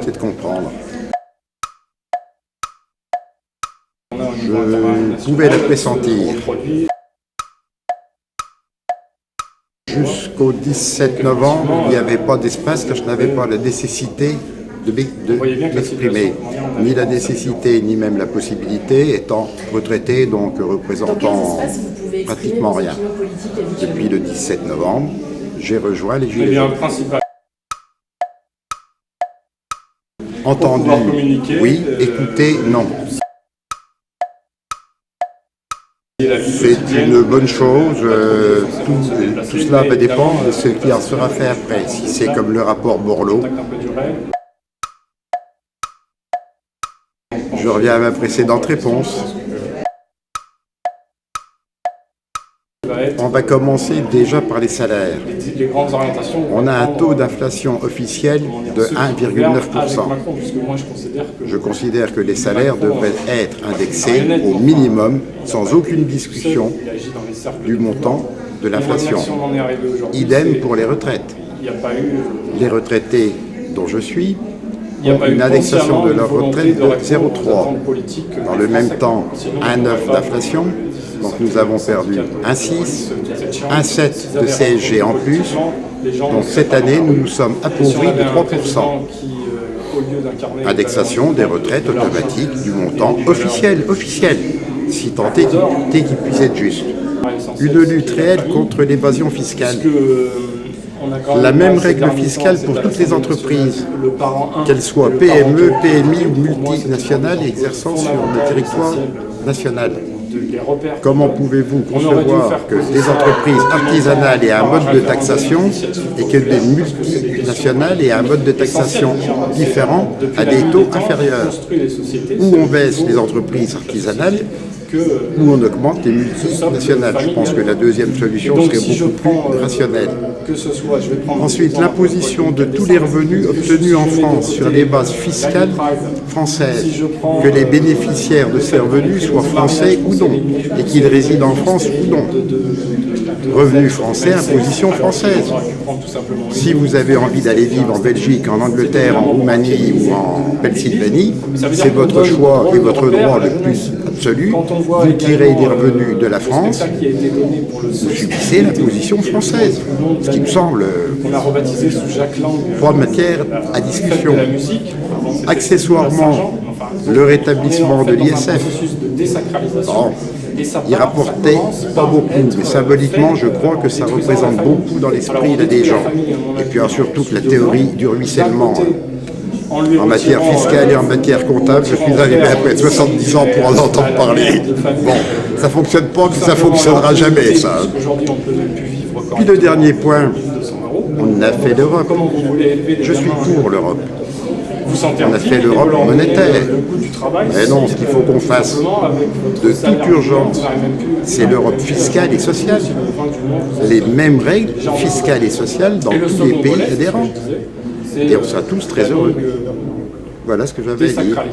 tenter de comprendre. Je pouvais le pressentir. Jusqu'au 17 novembre, il n'y avait pas d'espace car je n'avais pas la nécessité de m'exprimer. Ni la nécessité, ni même la possibilité, étant retraité, donc représentant pratiquement rien. Depuis le 17 novembre, j'ai rejoint les Gilets jaunes. Entendu, oui. Écouté, non. C'est une bonne chose. Tout cela va dépendre de ce qui en sera fait après. Si c'est comme le rapport Borloo, je reviens à ma précédente réponse. On va commencer déjà par les salaires. On a un taux d'inflation officiel de 1,9%. Je considère que les salaires devraient être indexés au minimum, sans aucune discussion, du montant de l'inflation. Idem pour les retraites. Les retraités dont je suis ont une indexation de leur retraite de 0,3. Dans le même temps, 1,9 d'inflation. Donc nous avons perdu 1,6, 1,7 de CSG en plus. Donc cette année, nous nous sommes appauvris de 3%. Indexation des retraites automatiques du montant officiel, si tant est qu'il puisse être juste. Une lutte réelle contre l'évasion fiscale. La même règle fiscale pour toutes les entreprises, qu'elles soient PME, PMI ou multinationales exerçant sur le territoire national. Comment pouvez-vous concevoir que des entreprises artisanales aient un mode de taxation et que des multinationales aient un mode de taxation différent à des taux inférieurs? Où on baisse les entreprises artisanales, où on augmente les multinationales. Je pense que la deuxième solution serait beaucoup plus rationnelle. Ensuite, l'imposition de tous les revenus obtenus en France sur les bases fiscales françaises, que les bénéficiaires de ces revenus soient français ou non, et qu'ils résident en France ou non. Revenus français, imposition française. Si vous avez envie d'aller vivre en Belgique, en Angleterre, en Roumanie ou en Pennsylvanie, c'est votre choix et votre droit le plus absolu. Vous tirez des revenus de la France, vous subissez l'imposition française, ce qui me semble pas de matière à discussion. Accessoirement, le rétablissement de l'ISF. Bon, il rapportait pas beaucoup, mais symboliquement, je crois que ça représente beaucoup dans l'esprit des gens. Et puis surtout que la théorie du ruissellement en matière fiscale et en matière comptable, je suis arrivé après 70 ans pour en entendre parler. Bon, ça ne fonctionne pas, ça ne fonctionnera jamais, ça. Puis le dernier point, on a fait l'Europe. Je suis pour l'Europe. On a fait l'Europe monétaire. Mais non, ce qu'il faut qu'on fasse de toute urgence, c'est l'Europe fiscale et sociale. Les mêmes règles fiscales et sociales dans tous les pays adhérents. Et on sera tous très heureux. Voilà ce que j'avais à dire.